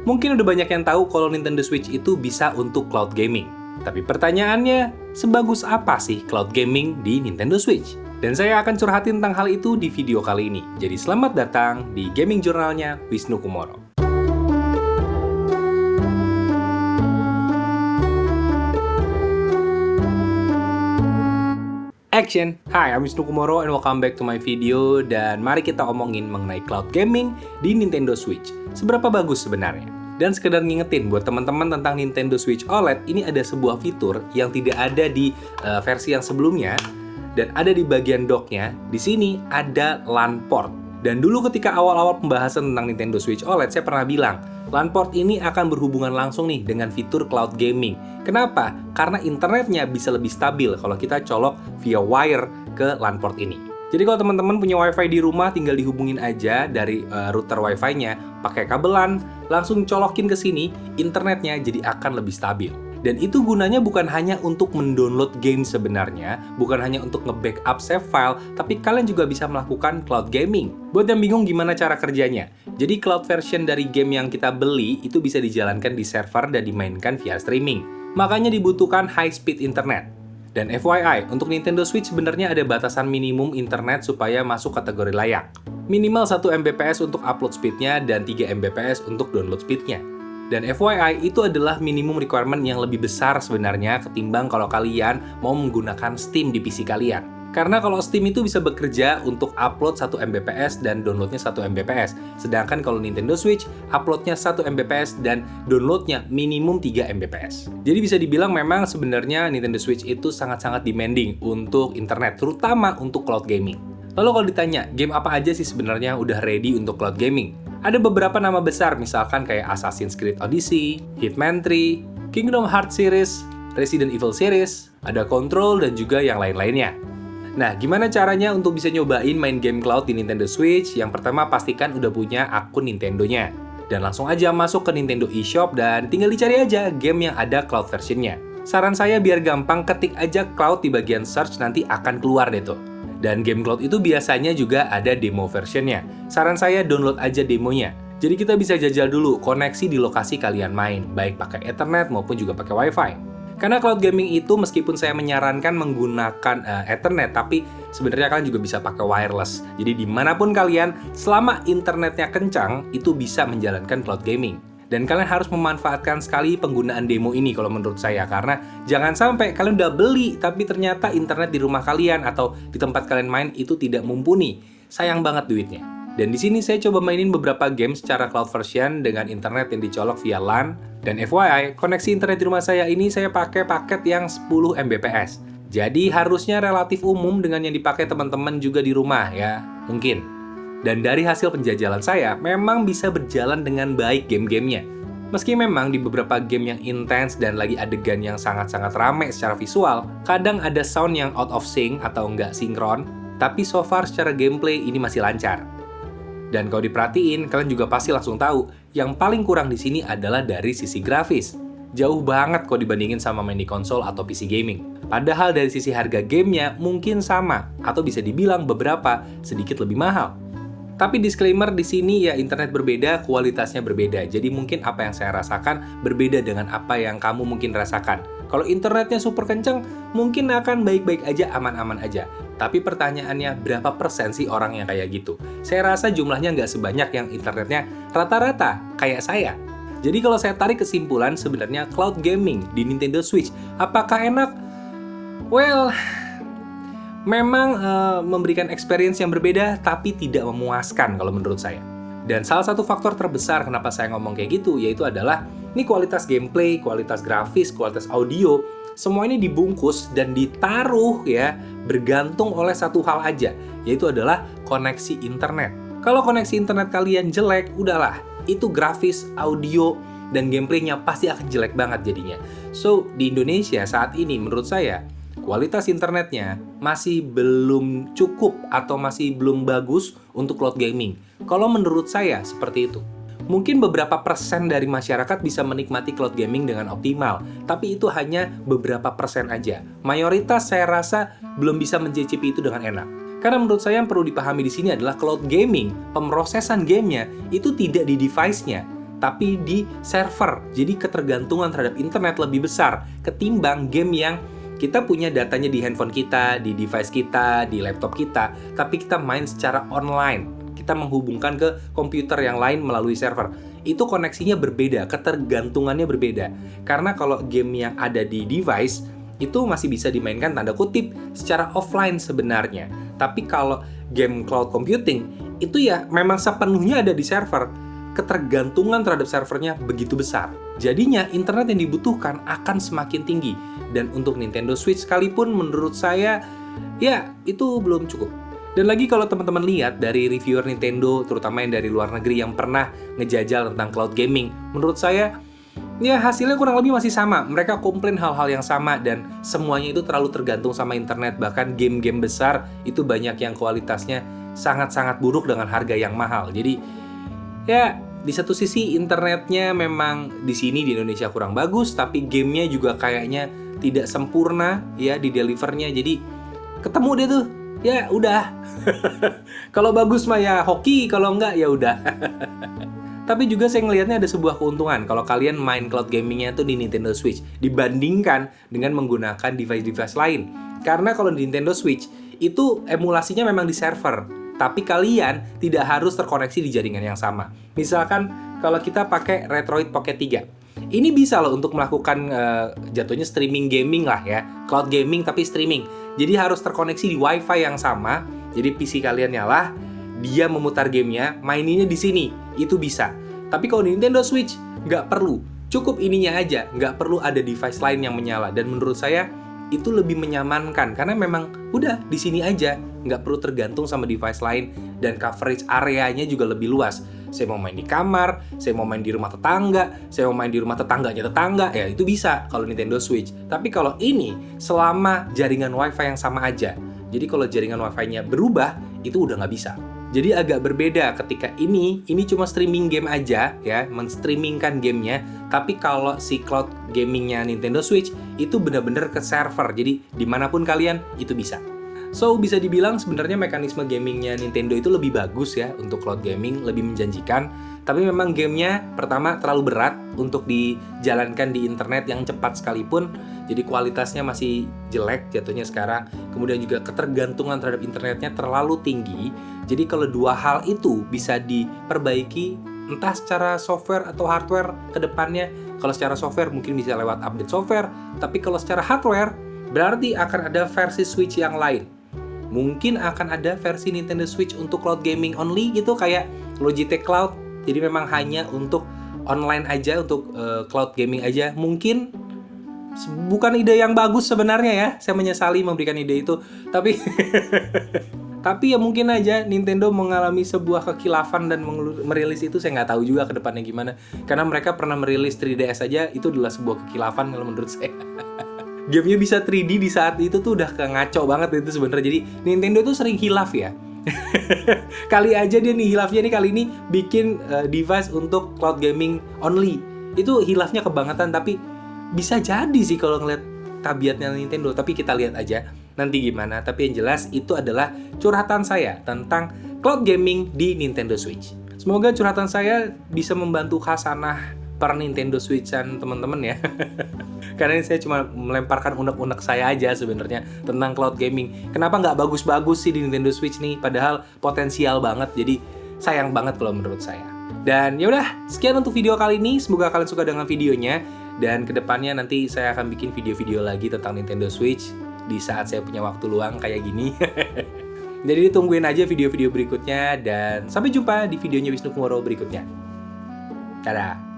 Mungkin udah banyak yang tahu kalau Nintendo Switch itu bisa untuk cloud gaming. Tapi pertanyaannya, sebagus apa sih cloud gaming di Nintendo Switch? Dan saya akan curhatin tentang hal itu di video kali ini. Jadi selamat datang di Gaming Journal-nya Wisnu Kumoro. Action! Hi, I'm Wisnu Kumoro and welcome back to my video. Dan mari kita omongin mengenai cloud gaming di Nintendo Switch. Seberapa bagus sebenarnya? Dan sekedar ngingetin buat teman-teman tentang Nintendo Switch OLED, ini ada sebuah fitur yang tidak ada di versi yang sebelumnya dan ada di bagian docknya. Di sini ada LAN port. Dan dulu ketika awal-awal pembahasan tentang Nintendo Switch OLED, saya pernah bilang, LAN port ini akan berhubungan langsung nih dengan fitur cloud gaming. Kenapa? Karena internetnya bisa lebih stabil kalau kita colok via wire ke LAN port ini. Jadi kalau teman-teman punya WiFi di rumah, tinggal dihubungin aja dari router WiFi-nya, pakai kabelan, langsung colokin ke sini, internetnya jadi akan lebih stabil. Dan itu gunanya bukan hanya untuk mendownload game sebenarnya, bukan hanya untuk nge-backup save file, tapi kalian juga bisa melakukan cloud gaming. Buat yang bingung gimana cara kerjanya, jadi cloud version dari game yang kita beli itu bisa dijalankan di server dan dimainkan via streaming. Makanya dibutuhkan high-speed internet. Dan FYI, untuk Nintendo Switch sebenarnya ada batasan minimum internet supaya masuk kategori layak. Minimal 1 Mbps untuk upload speednya dan 3 Mbps untuk download speednya. Dan FYI, itu adalah minimum requirement yang lebih besar sebenarnya ketimbang kalau kalian mau menggunakan Steam di PC kalian. Karena kalau Steam itu bisa bekerja untuk upload 1 Mbps dan downloadnya 1 Mbps. Sedangkan kalau Nintendo Switch, uploadnya 1 Mbps dan downloadnya minimum 3 Mbps. Jadi bisa dibilang memang sebenarnya Nintendo Switch itu sangat-sangat demanding untuk internet, terutama untuk cloud gaming. Lalu kalau ditanya, game apa aja sih sebenarnya udah ready untuk cloud gaming? Ada beberapa nama besar, misalkan kayak Assassin's Creed Odyssey, Hitman 3, Kingdom Hearts series, Resident Evil series, ada Control, dan juga yang lain-lainnya. Nah, gimana caranya untuk bisa nyobain main game cloud di Nintendo Switch? Yang pertama, pastikan udah punya akun Nintendo-nya. Dan langsung aja masuk ke Nintendo eShop dan tinggal dicari aja game yang ada cloud version-nya. Saran saya biar gampang, ketik aja cloud di bagian search, nanti akan keluar deh tuh. Dan game cloud itu biasanya juga ada demo version-nya. Saran saya download aja demonya. Jadi kita bisa jajal dulu koneksi di lokasi kalian main, baik pakai Ethernet maupun juga pakai Wi-Fi. Karena cloud gaming itu meskipun saya menyarankan menggunakan Ethernet, tapi sebenarnya kalian juga bisa pakai wireless. Jadi dimanapun kalian, selama internetnya kencang, itu bisa menjalankan cloud gaming. Dan kalian harus memanfaatkan sekali penggunaan demo ini kalau menurut saya. Karena jangan sampai kalian udah beli, tapi ternyata internet di rumah kalian atau di tempat kalian main itu tidak mumpuni. Sayang banget duitnya. Dan di sini saya coba mainin beberapa game secara cloud version dengan internet yang dicolok via LAN. Dan FYI, koneksi internet di rumah saya ini saya pakai paket yang 10 Mbps. Jadi harusnya relatif umum dengan yang dipakai teman-teman juga di rumah ya, mungkin. Dan dari hasil penjajalan saya, memang bisa berjalan dengan baik game-gamenya. Meski memang di beberapa game yang intens dan lagi adegan yang sangat-sangat rame secara visual, kadang ada sound yang out of sync atau nggak sinkron, tapi so far secara gameplay ini masih lancar. Dan kalau diperhatiin, kalian juga pasti langsung tahu, yang paling kurang di sini adalah dari sisi grafis. Jauh banget kalau dibandingin sama main di konsol atau PC gaming. Padahal dari sisi harga gamenya mungkin sama, atau bisa dibilang beberapa sedikit lebih mahal. Tapi disclaimer di sini ya, internet berbeda, kualitasnya berbeda. Jadi mungkin apa yang saya rasakan berbeda dengan apa yang kamu mungkin rasakan. Kalau internetnya super kenceng, mungkin akan baik-baik aja, aman-aman aja. Tapi pertanyaannya, berapa persen sih orang yang kayak gitu? Saya rasa jumlahnya nggak sebanyak yang internetnya rata-rata kayak saya. Jadi kalau saya tarik kesimpulan, sebenarnya cloud gaming di Nintendo Switch, apakah enak? Well, memang memberikan experience yang berbeda, tapi tidak memuaskan kalau menurut saya. Dan salah satu faktor terbesar kenapa saya ngomong kayak gitu, yaitu adalah ini kualitas gameplay, kualitas grafis, kualitas audio, semua ini dibungkus dan ditaruh ya, bergantung oleh satu hal aja, yaitu adalah koneksi internet. Kalau koneksi internet kalian jelek, udahlah, itu grafis, audio, dan gameplaynya pasti akan jelek banget jadinya. So, di Indonesia saat ini menurut saya, kualitas internetnya masih belum cukup atau masih belum bagus untuk cloud gaming. Kalau menurut saya seperti itu. Mungkin beberapa persen dari masyarakat bisa menikmati cloud gaming dengan optimal, tapi itu hanya beberapa persen aja. Mayoritas saya rasa belum bisa mencicipi itu dengan enak. Karena menurut saya yang perlu dipahami di sini adalah cloud gaming, pemrosesan gamenya itu tidak di device-nya, tapi di server. Jadi ketergantungan terhadap internet lebih besar ketimbang game yang kita punya datanya di handphone kita, di device kita, di laptop kita, tapi kita main secara online. Kita menghubungkan ke komputer yang lain melalui server. Itu koneksinya berbeda, ketergantungannya berbeda. Karena kalau game yang ada di device, itu masih bisa dimainkan tanda kutip secara offline sebenarnya. Tapi kalau game cloud computing, itu ya memang sepenuhnya ada di server. Ketergantungan terhadap servernya begitu besar. Jadinya internet yang dibutuhkan akan semakin tinggi. Dan untuk Nintendo Switch sekalipun menurut saya, ya itu belum cukup. Dan lagi kalau teman-teman lihat dari reviewer Nintendo, terutama yang dari luar negeri yang pernah ngejajal tentang cloud gaming, menurut saya, ya hasilnya kurang lebih masih sama. Mereka komplain hal-hal yang sama dan semuanya itu terlalu tergantung sama internet. Bahkan game-game besar itu banyak yang kualitasnya sangat-sangat buruk dengan harga yang mahal. Jadi, ya di satu sisi internetnya memang di sini di Indonesia kurang bagus, tapi gamenya juga kayaknya tidak sempurna ya di delivernya. Jadi ketemu deh tuh, ya udah. Kalau bagus mah ya hoki, kalau enggak ya udah. Tapi juga saya ngelihatnya ada sebuah keuntungan kalau kalian main cloud gamingnya tuh di Nintendo Switch dibandingkan dengan menggunakan device-device lain. Karena kalau di Nintendo Switch itu emulasinya memang di server, tapi kalian tidak harus terkoneksi di jaringan yang sama. Misalkan kalau kita pakai Retroid Pocket 3. Ini bisa loh untuk melakukan jatuhnya streaming gaming lah ya. Cloud gaming tapi streaming. Jadi harus terkoneksi di WiFi yang sama. Jadi PC kalian nyala, dia memutar gamenya, maininnya di sini. Itu bisa. Tapi kalau di Nintendo Switch, nggak perlu. Cukup ininya aja. Nggak perlu ada device lain yang menyala. Dan menurut saya, itu lebih menyamankan. Karena memang udah di sini aja. Nggak perlu tergantung sama device lain. Dan coverage areanya juga lebih luas. Saya mau main di kamar, saya mau main di rumah tetangga, saya mau main di rumah tetangganya tetangga, ya itu bisa kalau Nintendo Switch. Tapi kalau ini, selama jaringan WiFi yang sama aja. Jadi kalau jaringan WiFi-nya berubah, itu udah nggak bisa. Jadi agak berbeda ketika ini cuma streaming game aja, ya, men-streamingkan gamenya. Tapi kalau si cloud gamingnya Nintendo Switch, itu benar-benar ke server. Jadi dimanapun kalian, itu bisa. So, bisa dibilang sebenarnya mekanisme gamingnya Nintendo itu lebih bagus ya untuk cloud gaming, lebih menjanjikan. Tapi memang gamenya pertama terlalu berat untuk dijalankan di internet yang cepat sekalipun. Jadi kualitasnya masih jelek jatuhnya sekarang. Kemudian juga ketergantungan terhadap internetnya terlalu tinggi. Jadi kalau dua hal itu bisa diperbaiki, entah secara software atau hardware ke depannya. Kalau secara software mungkin bisa lewat update software. Tapi kalau secara hardware, berarti akan ada versi Switch yang lain. Mungkin akan ada versi Nintendo Switch untuk cloud gaming only gitu, kayak Logitech Cloud. Jadi memang hanya untuk online aja, untuk cloud gaming aja. Mungkin bukan ide yang bagus sebenarnya ya. Saya menyesali memberikan ide itu. Tapi tapi ya mungkin aja Nintendo mengalami sebuah kekhilafan dan merilis itu, saya nggak tahu juga ke depannya gimana. Karena mereka pernah merilis 3DS aja, itu adalah sebuah kekhilafan kalau menurut saya. Gamenya bisa 3D di saat itu tuh udah ngaco banget itu sebenarnya. Jadi Nintendo tuh sering hilaf ya. Kali aja dia nih hilafnya nih kali ini bikin device untuk cloud gaming only. Itu hilafnya kebangetan, tapi bisa jadi sih kalau ngeliat tabiatnya Nintendo. Tapi kita lihat aja nanti gimana. Tapi yang jelas itu adalah curhatan saya tentang cloud gaming di Nintendo Switch. Semoga curhatan saya bisa membantu khasanah para Nintendo Switch-an teman-teman ya. Karena ini saya cuma melemparkan unek-unek saya aja sebenarnya tentang cloud gaming. Kenapa nggak bagus-bagus sih di Nintendo Switch nih? Padahal potensial banget. Jadi sayang banget kalau menurut saya. Dan yaudah, sekian untuk video kali ini. Semoga kalian suka dengan videonya. Dan kedepannya nanti saya akan bikin video-video lagi tentang Nintendo Switch di saat saya punya waktu luang kayak gini. Jadi tungguin aja video-video berikutnya. Dan sampai jumpa di videonya Wisnu Kumoro berikutnya. Dadah!